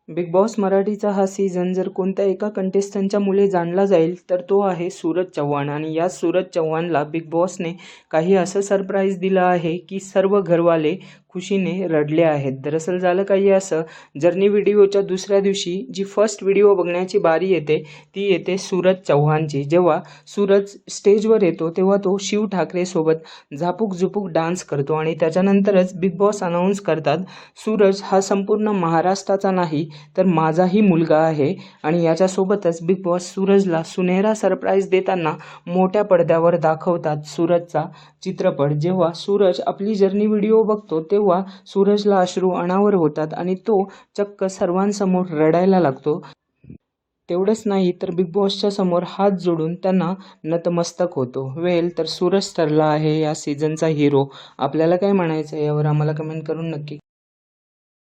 Big boss मराठीचा हा season जर कोणत्या एका कंटेस्टंटच्या मुळे जाणला जाईल तर तो आहे सूरज चव्हाण. आणि या सूरज चव्हाणला बिग बॉसने काही असं सरप्राईज दिलं आहे की सर्व घरवाले खुशीने रडले आहेत. दरअसल झालं काही असं, जर्नी व्हिडिओच्या दुसऱ्या दिवशी जी फर्स्ट व्हिडिओ बघण्याची बारी येते ती येते सूरज चव्हाणची. जेव्हा सूरज स्टेजवर येतो तेव्हा तो शिव ठाकरेसोबत झापूक झुपूक डान्स करतो आणि त्याच्यानंतरच बिग बॉस अनाऊन्स करतात, सूरज हा संपूर्ण महाराष्ट्राचा नाही तर माझाही मुलगा आहे. आणि याच्यासोबतच बिग बॉस सूरजला सुनहरा सरप्राईज देताना मोठ्या पडद्यावर दाखवतात सूरजचा चित्रपट. जेव्हा सूरज आपली जर्नी व्हिडिओ बघतो तेव्हा सूरजला अश्रू अनावर होतात आणि तो चक्क सर्वांसमोर रडायला लागतो. तेवढंच नाही तर बिग बॉसच्या समोर हात जोडून त्यांना नतमस्तक होतो. वेल तर सूरज ठरला आहे या सीझनचा हिरो. आपल्याला काय म्हणायचं यावर आम्हाला कमेंट करून नक्की